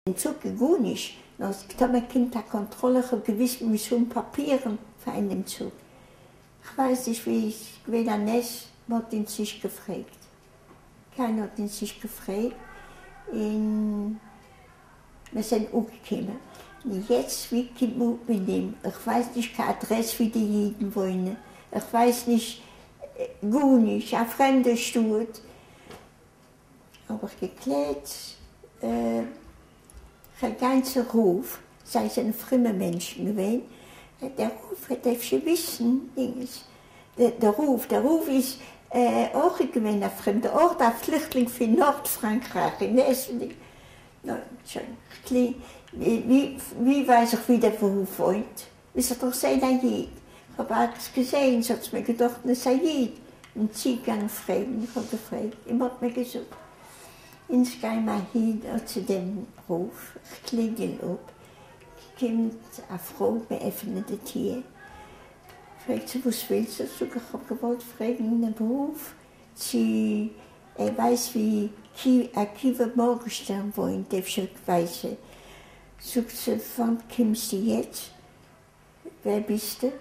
Den Zug gut nicht. Es gibt aber keine Kontrolle gewiss mit so Papieren für einen Zug. Ich weiß nicht, wie ich weder nicht, hat ihn sich gefragt. Keiner hat ihn sich gefragt. Wir sind umgekommen. Jetzt, wie kommt man mit dem? Ich weiß nicht keine Adresse, wie die Jeden wohnen. Ich weiß nicht, gut nicht, ein fremder Stuhl. Aber geklärt, der ganze Ruf, sei es ein fremder Mensch gewesen, der Ruf hat schon wissen, der Ruf ist auch gewesen, ein fremder Ort, ein Flüchtling für Nordfrankreich, in Essen. No, wie weiß ich, wie der Beruf wohnt? Ist er doch sehr Jid. Ich habe alles gesehen, so hat es mir gedacht, es sei Jid. Und sie gingen fragen, ich habe gefragt, ihm hat mir gesagt. Ich gehe mal hin zu dem Ruf, ich klingel ab, kommt eine Frau, wir öffnen die Tür. Fragt sie, was willst du? Ich habe gewollt fragen in den Beruf. Er weiß, wie Kiewer Morgenstern wohnt, der ich weiß. Sagt sie, wann kommst du jetzt? Wer bist du?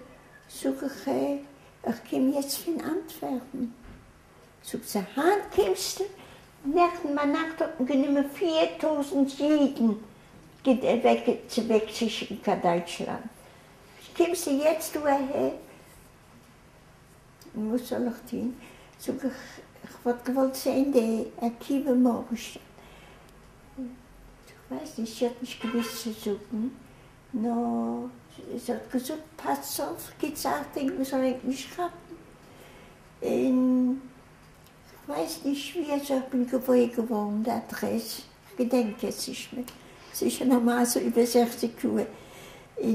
Sag ich komme jetzt von Antwerpen. Sagt sie, wann kommst du? Nächten mal Nacht hatten wir 4000 Jiden wegzuschicken nach Deutschland. Kommst du jetzt hierher? Wo soll ich hin? Sag ich wollte sehen, der Kiewer Morgenstern. Ich weiß nicht, sie hat nicht gewiss zu suchen. No, sie hat gesagt, pass auf, gesagt, wir sollen nicht schreiben. Ich weiß nicht, wie ich bin geworden, der Adresse. Ich gedenke es nicht mehr. Es ist noch mal so über 60 Jahre. Ich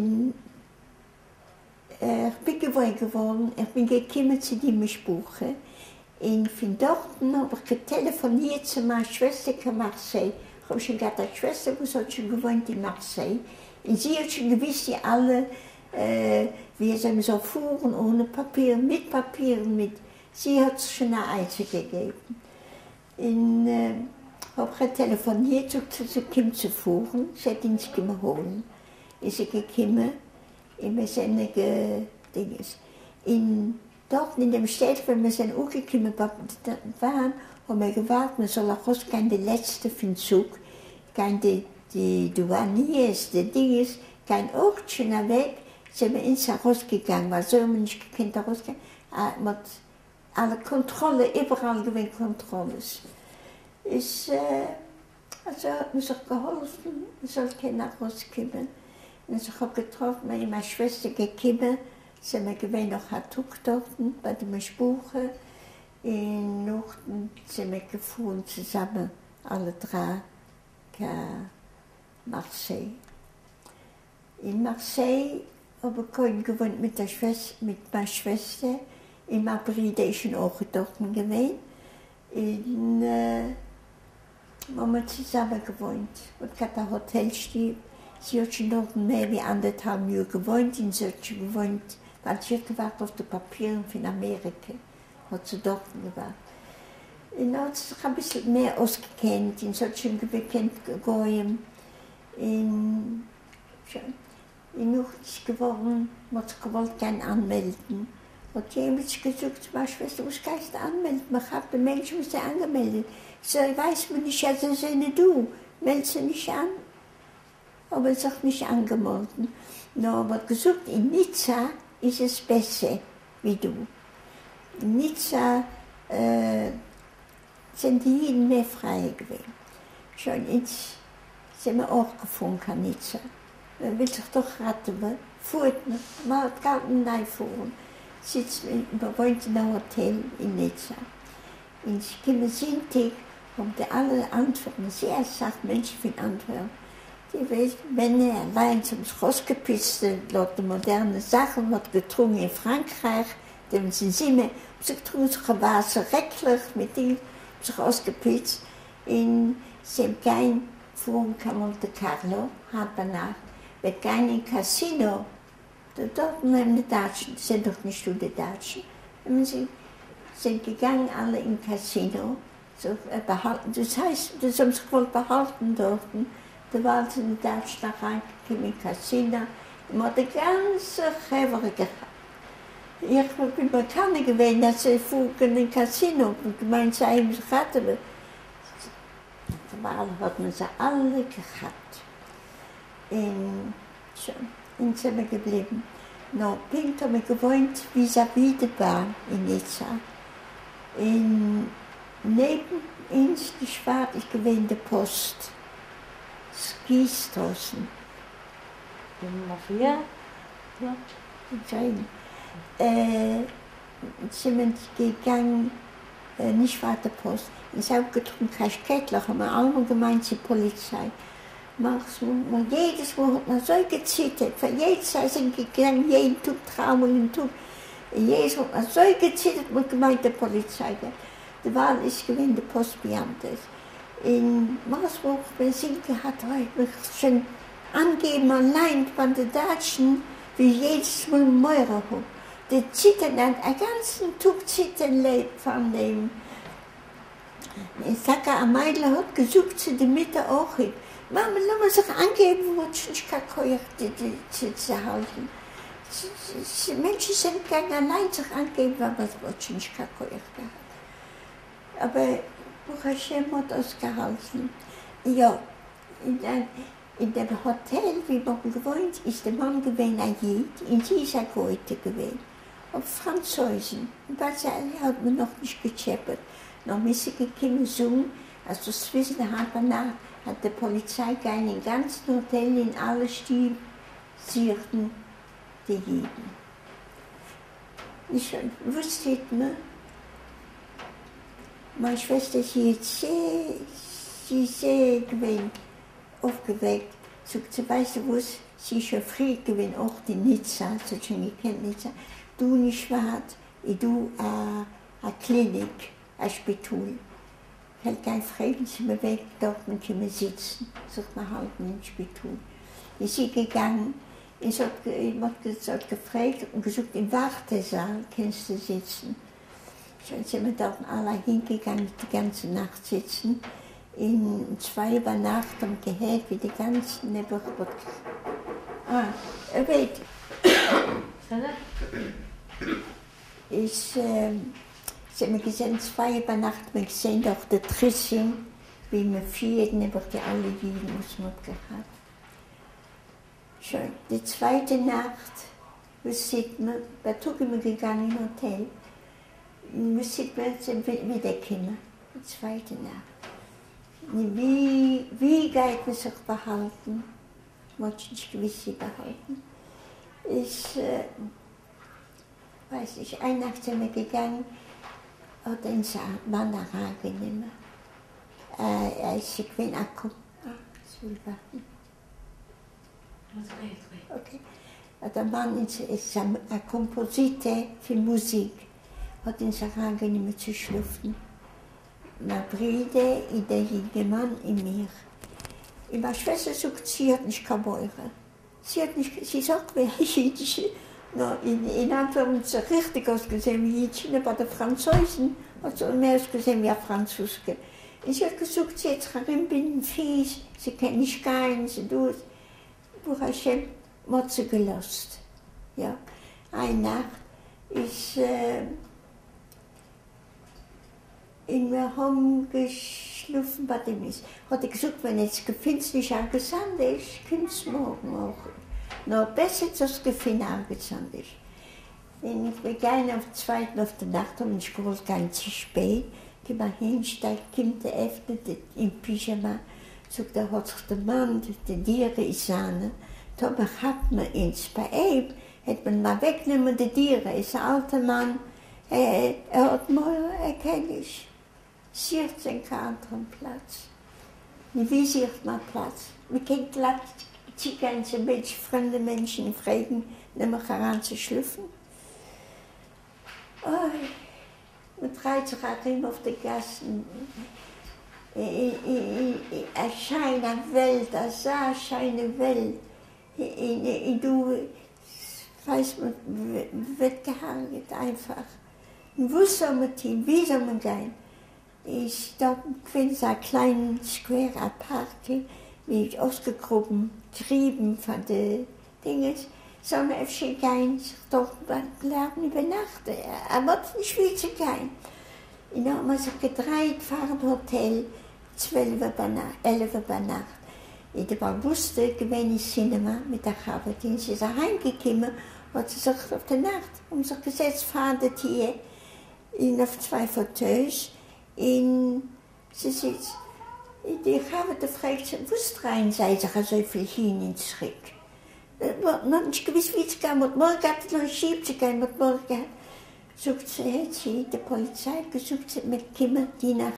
bin geworden, ich bin gekommen zu dem Buche. Von dort habe ich telefoniert zu meiner Schwester in Marseille. Ich habe schon gehabt, eine Schwester, die hat schon gewohnt in Marseille. Und sie hat schon gewusst, alle, wie sie so fuhren, ohne Papier, mit Papieren, Sie hat es schon eine Einzige gegeben. Ich habe telefoniert, sie kommt zu fahren, sie hat ihn holen. Ist sie gekommen, wir sind dort in dem Städtchen, wenn wir sind angekommen waren, haben wir gewartet, wir sollen rausgehen, die letzte vom Zug, die Douaniers, die Dinges, kein Ortchen weg, sind wir ins rausgegangen, weil so haben wir nicht gekannt rausgehen. Alle Kontrolle, überall gewinnt Kontrolles. Also hat mir sich geholfen, man soll keiner rauskommen. Und ich habe getroffen, meine Schwester gekommen, sind wir gewinnt noch ein Tuch dort, bei dem Spuche. In Norden sind wir gefahren zusammen, alle drei, nach Marseille. In Marseille habe ich gewohnt mit meiner Schwester. In Madrid ist schon auch dort gewesen. Haben wir zusammen gewohnt. Ich hatte ein Hotelstief. Sie hat schon dort mehr als 1,5 Jahre gewohnt. Und sie hat schon gewohnt, weil sie hat gewartet auf die Papiere von Amerika. Hat sie dort gewartet. Und dann hat sie sich ein bisschen mehr ausgekannt. Und sie hat schon gekannt gegangen. In Nacht ist geworden, hat sie gewollt gerne anmelden. Hat jemand gesagt zu meiner Schwester, was kannst du anmelden? Ich habe den Menschen angemeldet. Ich sage, ich weiß mir nicht, also sind du, melde sie nicht an. Aber ich habe nicht angemeldet. No, aber gesagt, in Nizza ist es besser wie du. In Nizza sind die Jeden mehr frei gewesen. Schon jetzt sind wir auch gefahren in Nizza. Man will sich doch raten, man hat gar nicht fahren. Wir wohnten in einem Hotel in Nizza. Und ich komme Sonntag, haben die alle Antwerpen, sehr sagt Menschen von Antwerpen, die wissen, wenn er allein zum Rausgepitzt, laut moderne Sachen, wird getrunken in Frankreich, dann sind sie immer, sie getrunken, sie war so recklich, mit dem sich rausgepitzt. Und sie haben kein Fuhren kam Monte Carlo, hat danach, wird kein in Casino. Dort haben die Deutschen, die sind doch nicht nur die Deutschen, sie sind gegangen alle in Casino, so behalten, das heißt, das haben sie wohl behalten dort, Da waren sie in Deutschland reingekommen, in Casino. Wir haben die ganze Chevre gehabt. Ich bin bekannt gewesen, dass sie fuhren in Casino und gemeint, sie haben sich raten. Da hat man sie alle gehabt. Und sind wir geblieben. Noch Pink haben wir gewohnt vis-à-vis der Bahn in Nizza. Neben uns die Schwarte, ich gewinne die Post. Skiestraßen. Nummer 4? Ja. Sind wir gegangen, nicht weiter Post. Ich habe getrunken, Kaschkettler, haben wir alle gemeint, die Polizei. Jedes Mal hat man so gezittert, von jedes Mal sind gegangen, jeden Tag Traum und Tag. Jedes Mal hat man so gezittert, man gemeint, die Polizei. Die Wahl ist gewesen, der Postbeamte. In Marsburg, Silke hat mich schon angegeben, allein von den Deutschen, wie jedes Mal Meurer haben. Die zittern, einen ganzen Tag zittern lebt von dem. Ich sage, ein Mädel hat gesucht, zu der Mitte auch hin. Mama, lass mal sich angeben, was ich kann zu halten. Menschen sind gerne allein sich angeben, was ich kann. Aber Baruch Hashem hat das gehalten. Ja, in dem Hotel, wie man gewohnt ist, der Mann gewesen ein Jid, in dieser Goethe gewesen. Auf Franzosen. Und das hat man noch nicht gechappert. Noch müssen gekommen singen, also zwischen der Hand danach hat die Polizei gegangen, im ganzen Hotel, in alle Stiefel, siechten die Jiden. Ich wusste mir, meine Schwester ist jetzt sehr gewesen, aufgeweckt. Sie weißt du was, sie ist schon früh gewesen, auch in Nizza, sie hat schon gekannt Nizza. Du nicht schwarz, ich du eine Klinik, ein Spital. Ich habe keinen Frieden, sie mir weg, dort können wir sitzen, sagt man halten im Spital. Ich bin gegangen, ich habe gefragt und gesagt, im Wartesaal kannst du sitzen. Dann sind wir dort alle hingegangen, die ganze Nacht sitzen. In 2 Uhr Nacht haben wir gehört, wie die ganzen Nebenbrote. Wait. Sie haben gesehen, 2 Uhr Nacht haben wir gesehen, durch den Trissing, wie wir vielen über die alle Juden muss man gehabt. Schon, die 2. Nacht, was sieht man, da sind wir gegangen im Hotel. Müssen wir wiederkommen, die 2. Nacht. Wie geht man sich behalten? Man muss nicht gewiss behalten. Ich weiß nicht, eine Nacht sind wir gegangen, hat einen Mann genommen. Er ist gewesen, ich will warten. Okay. Der Mann ist ein Kompositor für Musik. Hat ihn herangenommen zu schlafen. Meine Brüder, der junge Mann in mir. Und meine Schwester sagt, sie hat nicht Kabäure. Sie sagt mir, Jüdisch. In Antwerpen hat sie richtig ausgesehen wie Jüdisch, bei den Franzosen hat sie mehr ausgesehen wie ein Französisch. Und sie hat gesagt, sie hat heranbinden fies, sie kann nicht gehen, sie tut. Baruch Hashem hat sie gelost. Ja. Eine Nacht ist. Und wir haben geschlafen bei dem ist. Hat er gesagt, wenn jetzt gefinstlich angesandt ist, kommt es morgen auch. Noch besser, dass es gefinstlich angesandt ist. Und wir gehen auf der 2. auf der Nacht, und ich wollte gar nicht zu spät. Gehen wir hin, kommt der öffnet im Pyjama. Sagt, da hat sich der Mann, der Tiere ist an. Da hat man uns bei ihm, hat man mal weggenommen, die Tiere. Er ist ein alter Mann, er hat mal erkannt. Sieht keinen anderen Platz. Wie sieht man Platz? Man kann glatt die ganzen Menschen, fremde Menschen fragen, nicht heranzuschlüpfen. Man treibt sich auch immer auf die Gassen. Eine scheine Welt, eine sehr scheine Welt. Du weißt, man wird gehangen einfach. Und wo soll man hin? Wie soll man gehen? Ich da finde so einen kleinen Square Park, mich ausgegruben, getrieben von den Dingen. Sondern ich ging doch bleiben über Nacht. Aber nicht viel zu gehen. Und dann haben wir so gedreht vor dem Hotel, 11 Uhr Nacht. In der Auguste gewesen ins Cinema mit der Kabatin. Sie ist heimgekommen, hat sie gesagt, auf der Nacht haben sie gesetzt, fahren hier auf 2 Fauteuils. Und sie sitzt. Die Kabatin fragt sie, wo ist rein, sei sie so viel hin und zurück. Man hat nicht gewusst, wie es ging. Mit morgen hat es noch schief zu gehen. Mit morgen hat sie, die Polizei gesucht, mit Kimmer, die nach